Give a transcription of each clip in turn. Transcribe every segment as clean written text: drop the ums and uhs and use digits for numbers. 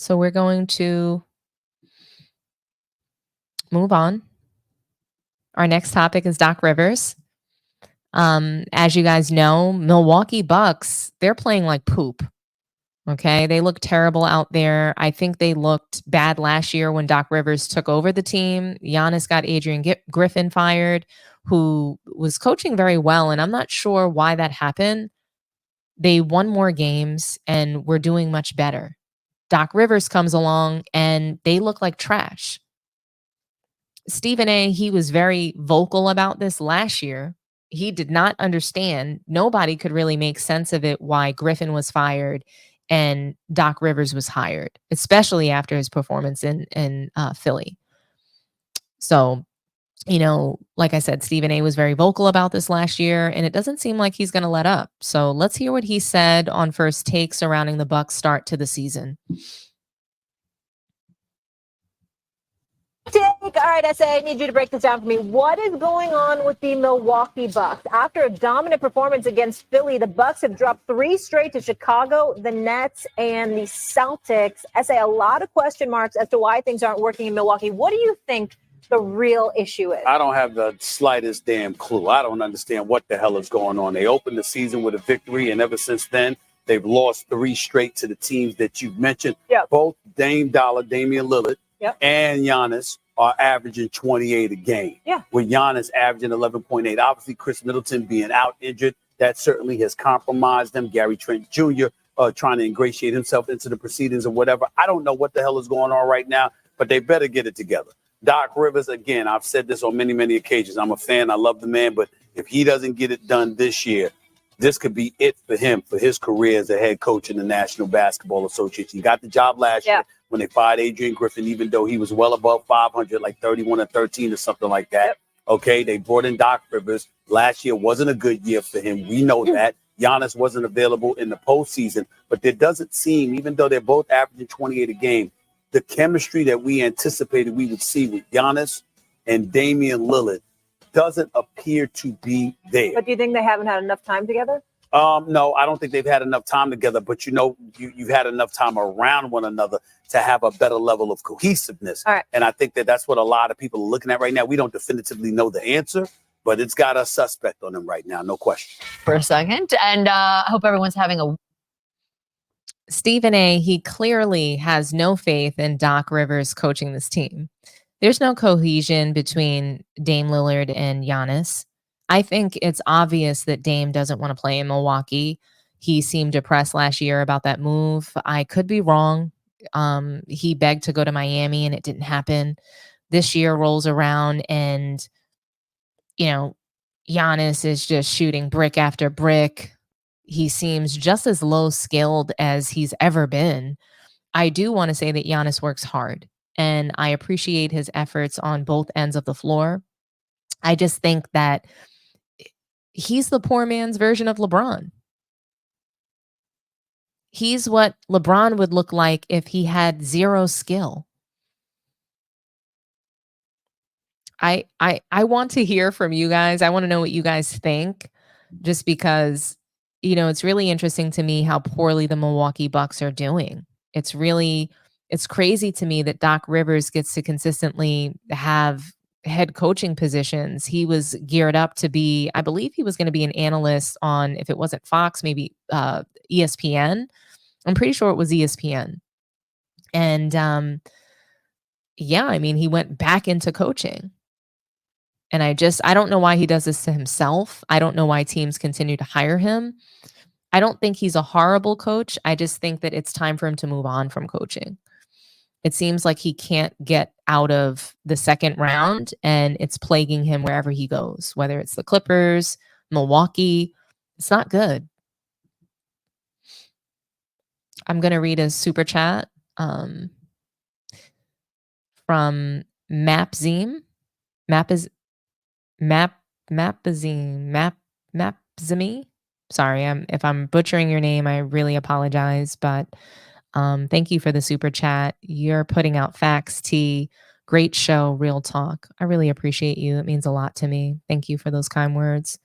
So we're going to move on. Our next topic is Doc Rivers. As you guys know, Milwaukee Bucks, they're playing like poop. Okay. They look terrible out there. I think they looked bad last year when Doc Rivers took over the team. Giannis got Adrian Griffin fired, who was coaching very well. And I'm not sure why that happened. They won more games and were doing much better. Doc Rivers comes along and they look like trash. Stephen A., he was very vocal about this last year. He did not understand. Nobody could really make sense of it why Griffin was fired and Doc Rivers was hired, especially after his performance in Philly. So, like I said, Stephen A. was very vocal about this last year, and it doesn't seem like he's going to let up. So let's hear what he said on First Take surrounding the Bucks' start to the season. All right, SA, I need you to break this down for me. What is going on with the Milwaukee Bucks? After a dominant performance against Philly, the Bucks have dropped 3 straight to Chicago, the Nets, and the Celtics. SA, a lot of question marks as to why things aren't working in Milwaukee. What do you think the real issue is? I don't have the slightest damn clue. I don't understand what the hell is going on. They opened the season with a victory, and ever since then, they've lost 3 straight to the teams that you've mentioned. Yep. Both Damian Lillard, yep, and Giannis are averaging 28 a game. Yeah. With Giannis averaging 11.8. Obviously, Chris Middleton being out injured, that certainly has compromised them. Gary Trent Jr. Trying to ingratiate himself into the proceedings or whatever. I don't know what the hell is going on right now, but they better get it together. Doc Rivers, again, I've said this on many, many occasions. I'm a fan. I love the man. But if he doesn't get it done this year, this could be it for him, for his career as a head coach in the National Basketball Association. He got the job last year when they fired Adrian Griffin, even though he was well above 500, like 31 or 13 or something like that. Yep. Okay, they brought in Doc Rivers. Last year wasn't a good year for him. We know that. Giannis wasn't available in the postseason. But there doesn't seem, even though they're both averaging 28 a game, the chemistry that we anticipated we would see with Giannis and Damian Lillard doesn't appear to be there. But do you think they haven't had enough time together? No, I don't think they've had enough time together, but you've had enough time around one another to have a better level of cohesiveness. All right. And I think that's what a lot of people are looking at right now. We don't definitively know the answer, but it's got a suspect on them right now, no question. For a second, and I hope everyone's having a... Stephen A., he clearly has no faith in Doc Rivers coaching this team. There's no cohesion between Dame Lillard and Giannis. I think it's obvious that Dame doesn't want to play in Milwaukee. He seemed depressed last year about that move. I could be wrong. He begged to go to Miami and it didn't happen. This year rolls around and, Giannis is just shooting brick after brick. He seems just as low skilled as he's ever been. I do want to say that Giannis works hard and I appreciate his efforts on both ends of the floor. I just think that he's the poor man's version of LeBron. He's what LeBron would look like if he had zero skill. I want to hear from you guys. I want to know what you guys think, just because, it's really interesting to me how poorly the Milwaukee Bucks are doing. It's crazy to me that Doc Rivers gets to consistently have head coaching positions. He was geared up to be, I believe he was going to be an analyst on, if it wasn't Fox, maybe ESPN. I'm pretty sure it was ESPN. And he went back into coaching. And I don't know why he does this to himself. I don't know why teams continue to hire him. I don't think he's a horrible coach. I just think that it's time for him to move on from coaching. It seems like he can't get out of the second round and it's plaguing him wherever he goes, whether it's the Clippers, Milwaukee. It's not good. I'm going to read a super chat from Mapzime. Mapzime. Sorry, if I'm butchering your name, I really apologize, but thank you for the super chat. You're putting out facts, T. Great show, real talk. I really appreciate you. It means a lot to me. Thank you for those kind words.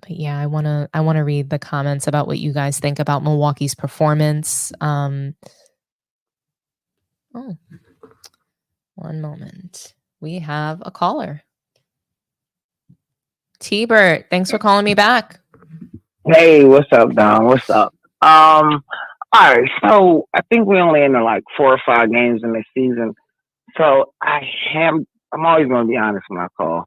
But yeah, I wanna read the comments about what you guys think about Milwaukee's performance. Oh, one moment. We have a caller. T-Bert, thanks for calling me back. Hey, what's up, Don? What's up? All right, so I think we only in like 4 or 5 games in the season. So I'm always gonna be honest when I call.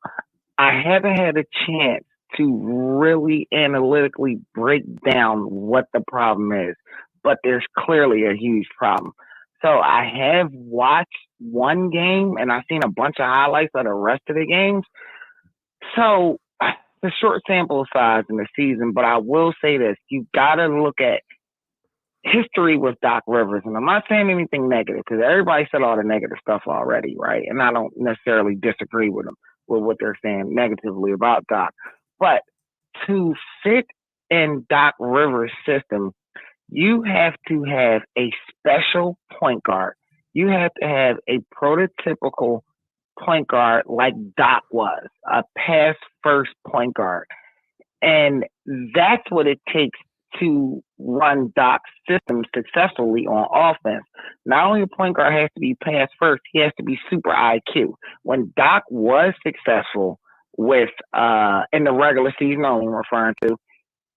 I haven't had a chance to really analytically break down what the problem is, but there's clearly a huge problem. So I have watched one game and I've seen a bunch of highlights of the rest of the games. So it's a short sample size in the season, but I will say this: you got to look at history with Doc Rivers, and I'm not saying anything negative because everybody said all the negative stuff already, right? And I don't necessarily disagree with them with what they're saying negatively about Doc, but to fit in Doc Rivers' system, you have to have a special point guard. You have to have a prototypical point guard like Doc was, a pass first point guard. And that's what it takes to run Doc's system successfully on offense. Not only a point guard has to be pass first, he has to be super IQ. When Doc was successful with in the regular season only I'm referring to,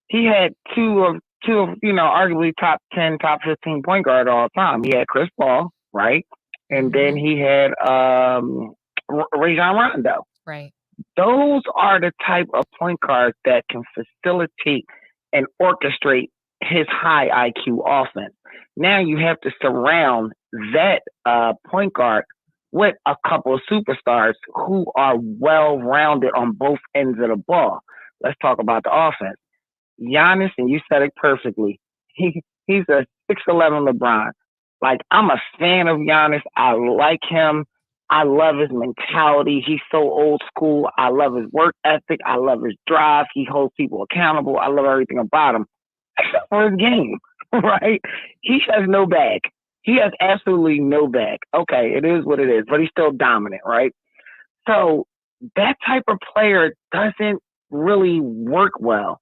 he had two of arguably top 10, top 15 point guard all the time. He had Chris Paul, right? And then he had Rajon Rondo. Right. Those are the type of point guards that can facilitate and orchestrate his high IQ offense. Now you have to surround that point guard with a couple of superstars who are well-rounded on both ends of the ball. Let's talk about the offense. Giannis, and you said it perfectly, he's a 6'11" LeBron. Like, I'm a fan of Giannis. I like him. I love his mentality. He's so old school. I love his work ethic. I love his drive. He holds people accountable. I love everything about him, except for his game, right? He has no bag. He has absolutely no bag. Okay, it is what it is, but he's still dominant, right? So that type of player doesn't really work well.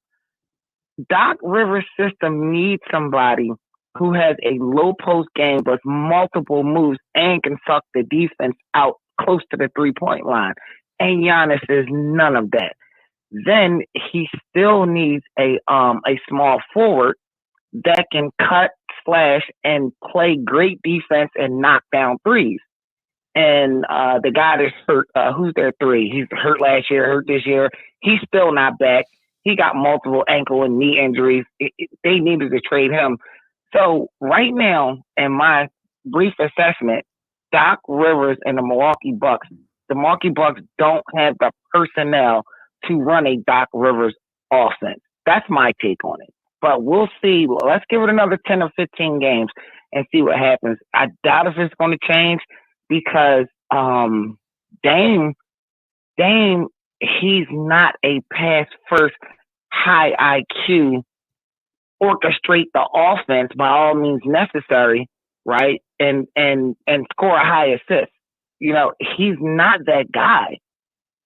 Doc Rivers' system needs somebody who has a low post game but multiple moves and can suck the defense out close to the 3-point line. And Giannis is none of that. Then he still needs a small forward that can cut, slash, and play great defense and knock down threes. And the guy that's hurt, who's their 3? He's hurt last year, hurt this year. He's still not back. He got multiple ankle and knee injuries. They needed to trade him. So right now, in my brief assessment, Doc Rivers and the Milwaukee Bucks don't have the personnel to run a Doc Rivers offense. That's my take on it. But we'll see. Let's give it another 10 or 15 games and see what happens. I doubt if it's going to change because Dame, he's not a pass first, high IQ, orchestrate the offense by all means necessary, right? And score a high assist. You know, he's not that guy.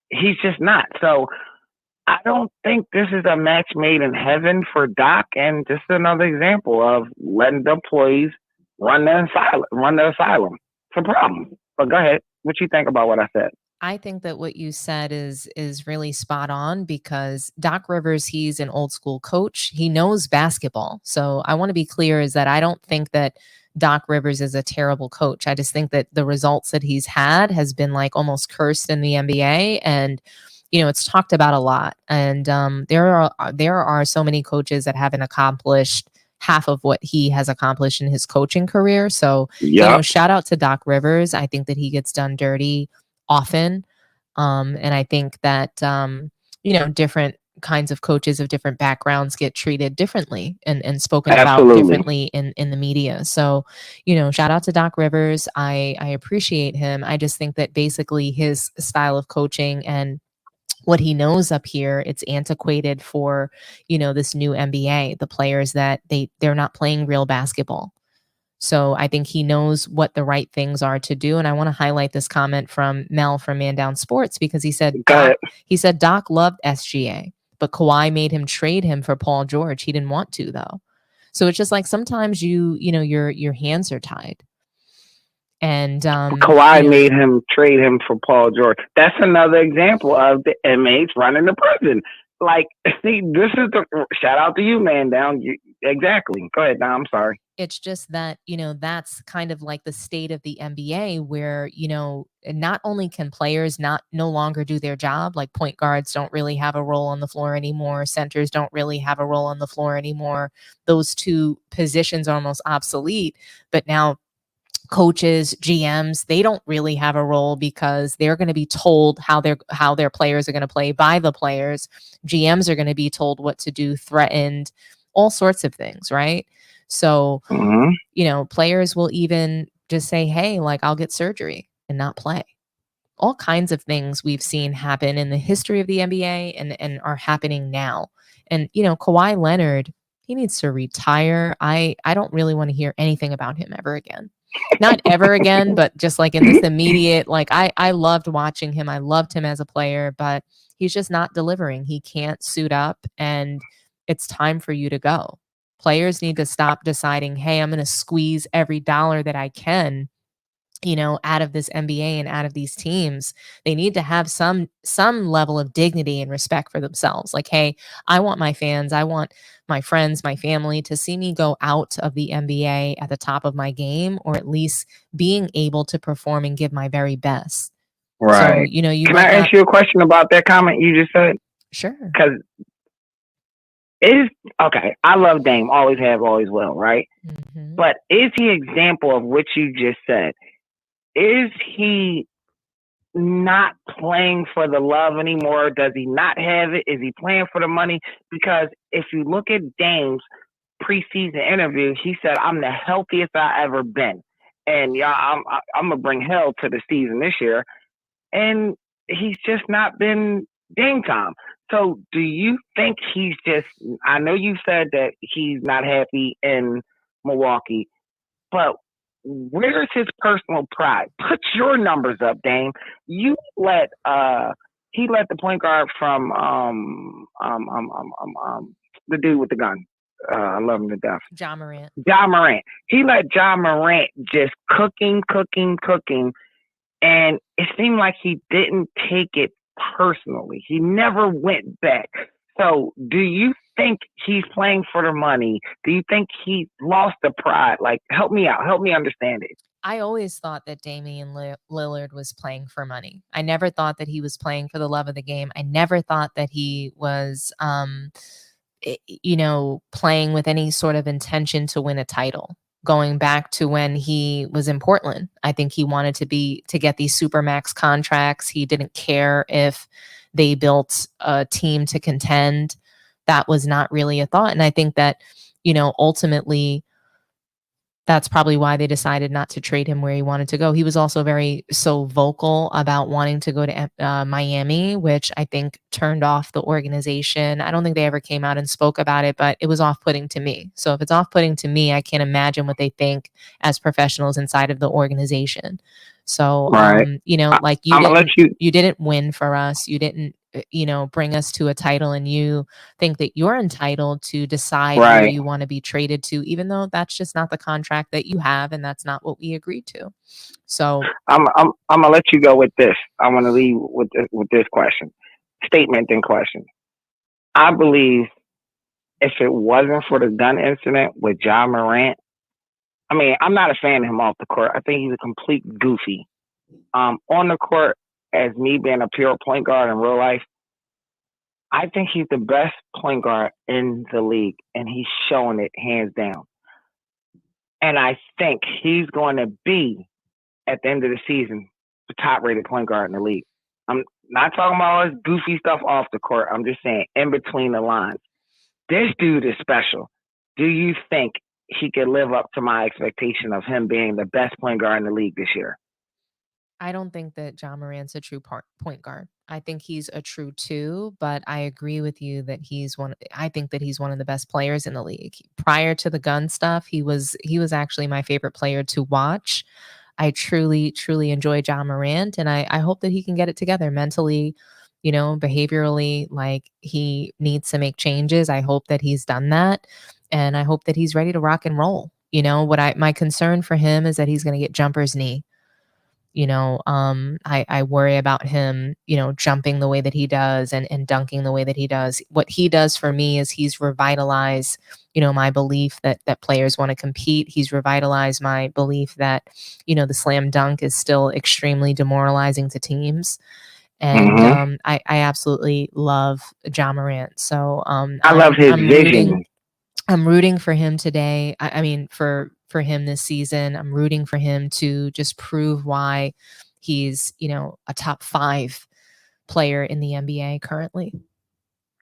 He's just not. So I don't think this is a match made in heaven for Doc, and just another example of letting the employees run the asylum. It's a problem. But go ahead. What you think about what I said? I think that what you said is really spot on because Doc Rivers, he's an old school coach. He knows basketball. So I want to be clear is that I don't think that Doc Rivers is a terrible coach. I just think that the results that he's had has been like almost cursed in the NBA, and you know, it's talked about a lot. And there are so many coaches that haven't accomplished half of what he has accomplished in his coaching career. So, you know, shout out to Doc Rivers. I think that he gets done dirty often. And I think that, you know, different kinds of coaches of different backgrounds get treated differently and spoken about differently in the media. So, you know, shout out to Doc Rivers. I appreciate him. I just think that basically his style of coaching and what he knows up here, it's antiquated for, you know, this new NBA, the players that they're not playing real basketball. So I think he knows what the right things are to do. And I want to highlight this comment from Mel from Man Down Sports because he said, Doc loved SGA, but Kawhi made him trade him for Paul George. He didn't want to, though. So it's just like sometimes your hands are tied. And Kawhi made him trade him for Paul George. That's another example of the inmates running the prison. Like, see, this is the shout out to you, man. Exactly. Go ahead. Now, I'm sorry. It's just that, that's kind of like the state of the NBA where, not only can players no longer do their job, like point guards don't really have a role on the floor anymore. Centers don't really have a role on the floor anymore. Those two positions are almost obsolete, but now coaches, GMs, they don't really have a role because they're going to be told how their players are going to play by the players. GMs are going to be told what to do, threatened, all sorts of things, right? So, players will even just say, hey, like, I'll get surgery and not play. All kinds of things we've seen happen in the history of the NBA and are happening now. And, Kawhi Leonard, he needs to retire. I don't really want to hear anything about him ever again. Not ever again, but just like in this immediate, like I loved watching him. I loved him as a player, but he's just not delivering. He can't suit up, and it's time for you to go. Players need to stop deciding, hey, I'm going to squeeze every dollar that I can, out of this NBA and out of these teams. They need to have some level of dignity and respect for themselves. Like, hey, I want my fans, I want my friends, my family to see me go out of the NBA at the top of my game, or at least being able to perform and give my very best. Right. So, Can I ask you a question about that comment you just said? Sure. Because okay, I love Dame, always have, always will, right? Mm-hmm. But is he example of what you just said? Is he not playing for the love anymore? Does he not have it? Is he playing for the money? Because if you look at Dame's preseason interview, he said, I'm the healthiest I ever been. And I'm going to bring hell to the season this year. And he's just not been Dame time. So do you think he's just, I know you said that he's not happy in Milwaukee, but where's his personal pride? Put your numbers up, Dame. He let the point guard from the dude with the gun. I love him to death. Ja Morant. He let Ja Morant just cooking, and it seemed like he didn't take it personally. He never went back. So do you think he's playing for the money? Do you think he lost the pride? Like, help me out. Help me understand it. I always thought that Damian Lillard was playing for money. I never thought that he was playing for the love of the game. I never thought that he was, playing with any sort of intention to win a title. Going back to when he was in Portland, I think he wanted to get these supermax contracts. He didn't care if they built a team to contend. That was not really a thought. And I think that, ultimately that's probably why they decided not to trade him where he wanted to go. He was also so vocal about wanting to go to Miami, which I think turned off the organization. I don't think they ever came out and spoke about it, but it was off-putting to me. So if it's off-putting to me, I can't imagine what they think as professionals inside of the organization. So, right. You didn't win for us. You didn't, bring us to a title, and you think that you're entitled to decide where you want to be traded to, even though that's just not the contract that you have, and that's not what we agreed to. So I'm gonna let you go with this. I want to leave with this statement and question. I believe if it wasn't for the gun incident with Ja Morant, I mean, I'm not a fan of him off the court. I think he's a complete goofy. On the court, as me being a pure point guard in real life, I think he's the best point guard in the league, and he's showing it hands down. And I think he's going to be, at the end of the season, the top-rated point guard in the league. I'm not talking about all this goofy stuff off the court. I'm just saying in between the lines. This dude is special. Do you think he could live up to my expectation of him being the best point guard in the league this year? I don't think that Ja Morant's a true point guard. I think he's a true 2, but I agree with you that I think that he's one of the best players in the league. Prior to the gun stuff, he was actually my favorite player to watch. I truly, truly enjoy Ja Morant, and I hope that he can get it together mentally, behaviorally, like he needs to make changes. I hope that he's done that. And I hope that he's ready to rock and roll. My concern for him is that he's going to get jumper's knee. I worry about him, jumping the way that he does and dunking the way that he does. What he does for me is he's revitalized, my belief that players want to compete. He's revitalized my belief that, the slam dunk is still extremely demoralizing to teams. And I absolutely love Ja Morant. So I love his vision. I'm rooting for him today. I mean, for him this season. I'm rooting for him to just prove why he's, a top 5 player in the NBA currently.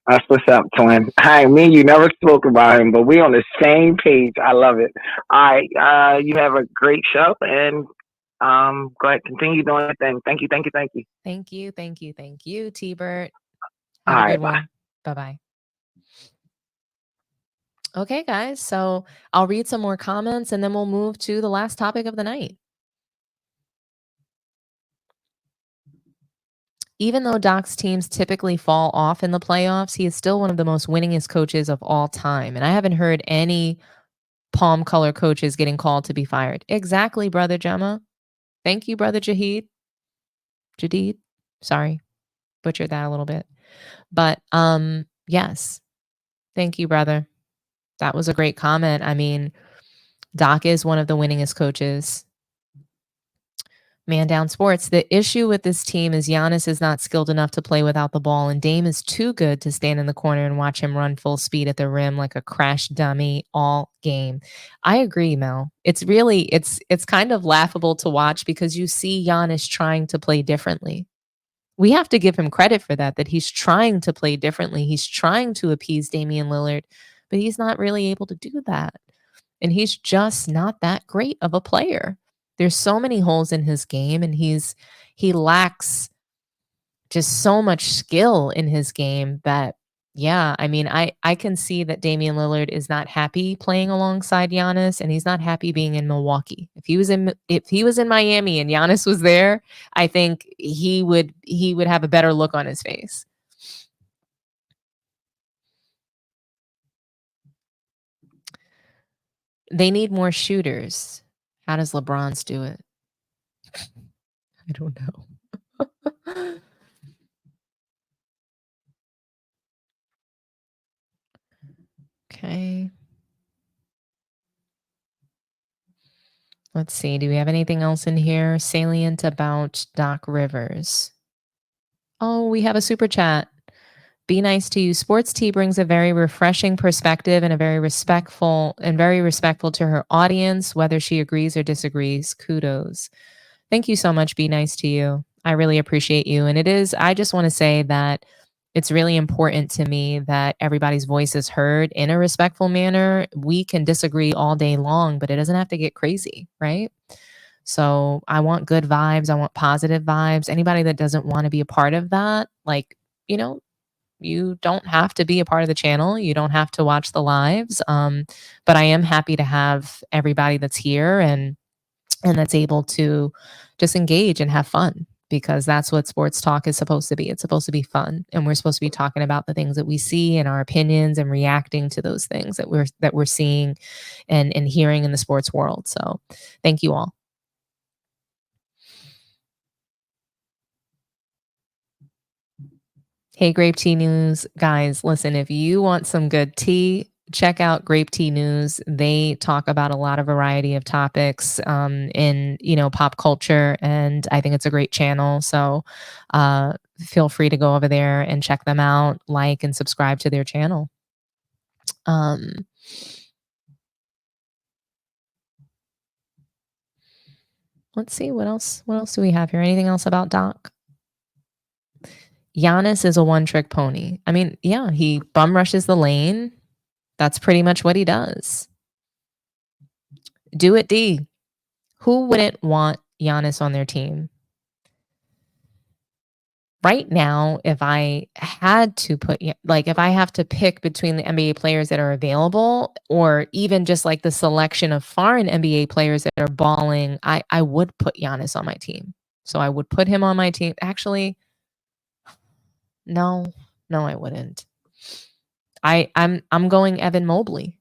That's what's up, twin. Hi, me and you never spoke about him, but we're on the same page. I love it. All right, you have a great show, and go ahead, continue doing your thing. Thank you. Thank you, T-Bert. All right, bye. Bye-bye. Okay, guys, so I'll read some more comments and then we'll move to the last topic of the night. Even though Doc's teams typically fall off in the playoffs, he is still one of the most winningest coaches of all time. And I haven't heard any palm color coaches getting called to be fired. Exactly, Brother Gemma. Thank you, Brother Jadid. Sorry, butchered that a little bit. But yes, thank you, brother. That was a great comment. I mean, Doc is one of the winningest coaches. Man Down Sports. The issue with this team is Giannis is not skilled enough to play without the ball, and Dame is too good to stand in the corner and watch him run full speed at the rim like a crash dummy all game. I agree, Mel. It's kind of laughable to watch because you see Giannis trying to play differently. We have to give him credit for that he's trying to play differently. He's trying to appease Damian Lillard, but he's not really able to do that. And he's just not that great of a player. There's so many holes in his game, and he lacks just so much skill in his game that, yeah, I mean, I can see that Damian Lillard is not happy playing alongside Giannis, and he's not happy being in Milwaukee. If he was in Miami and Giannis was there, I think he would have a better look on his face. They need more shooters. How does LeBron's do it? I don't know. Okay. Let's see. Do we have anything else in here salient about Doc Rivers? Oh, we have a super chat. Be nice to you. Sports Tea brings a very refreshing perspective and a very respectful to her audience, whether she agrees or disagrees. Kudos. Thank you so much. Be nice to you. I really appreciate you. And I just want to say that it's really important to me that everybody's voice is heard in a respectful manner. We can disagree all day long, but it doesn't have to get crazy, right? So I want good vibes. I want positive vibes. Anybody that doesn't want to be a part of that, you don't have to be a part of the channel. You don't have to watch the lives. But I am happy to have everybody that's here and that's able to just engage and have fun, because that's what sports talk is supposed to be. It's supposed to be fun. And we're supposed to be talking about the things that we see and our opinions and reacting to those things that we're seeing and hearing in the sports world. So thank you all. Hey, Grape Tea News. Guys, listen, if you want some good tea, check out Grape Tea News. They talk about a lot of variety of topics in pop culture, and I think it's a great channel. So feel free to go over there and check them out, like and subscribe to their channel. Let's see, what else do we have here? Anything else about Doc? Giannis is a one-trick pony. I mean, yeah, he bum rushes the lane. That's pretty much what he does. Do it, D. Who wouldn't want Giannis on their team? Right now, if I had to if I have to pick between the NBA players that are available, or even just like the selection of foreign NBA players that are balling, I would put Giannis on my team. So I would put him on my team. Actually, No, I wouldn't. I'm going Evan Mobley.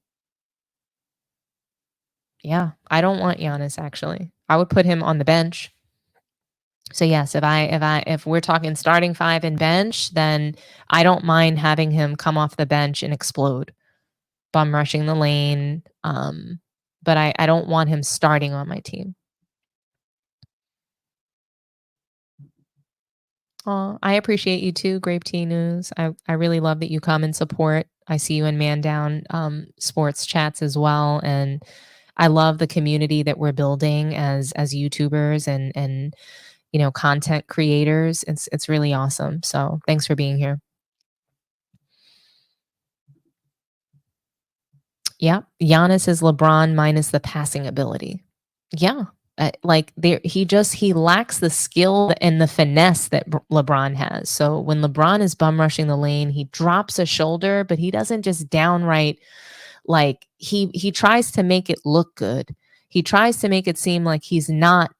Yeah, I don't want Giannis actually. I would put him on the bench. So yes, if we're talking starting 5 and bench, then I don't mind having him come off the bench and explode, bum rushing the lane. But I don't want him starting on my team. Oh, I appreciate you too, Grape Tea News. I really love that you come and support. I see you in Man Down sports chats as well, and I love the community that we're building as YouTubers and content creators. It's really awesome. So thanks for being here. Yeah, Giannis is LeBron minus the passing ability. Yeah. He lacks the skill and the finesse that LeBron has. So when LeBron is bum rushing the lane, he drops a shoulder, but he doesn't just downright he tries to make it look good. He tries to make it seem like he's not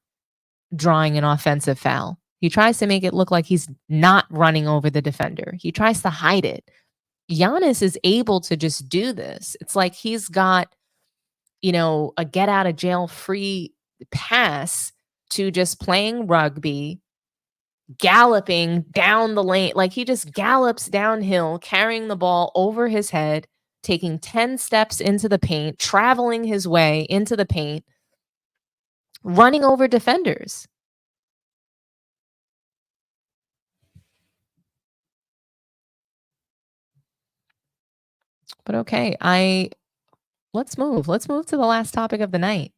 drawing an offensive foul. He tries to make it look like he's not running over the defender. He tries to hide it. Giannis is able to just do this. It's like he's got a get out of jail free pass to just playing rugby, galloping down the lane. Like he just gallops downhill, carrying the ball over his head, taking 10 steps into the paint, traveling his way into the paint, running over defenders. But okay, let's move to the last topic of the night.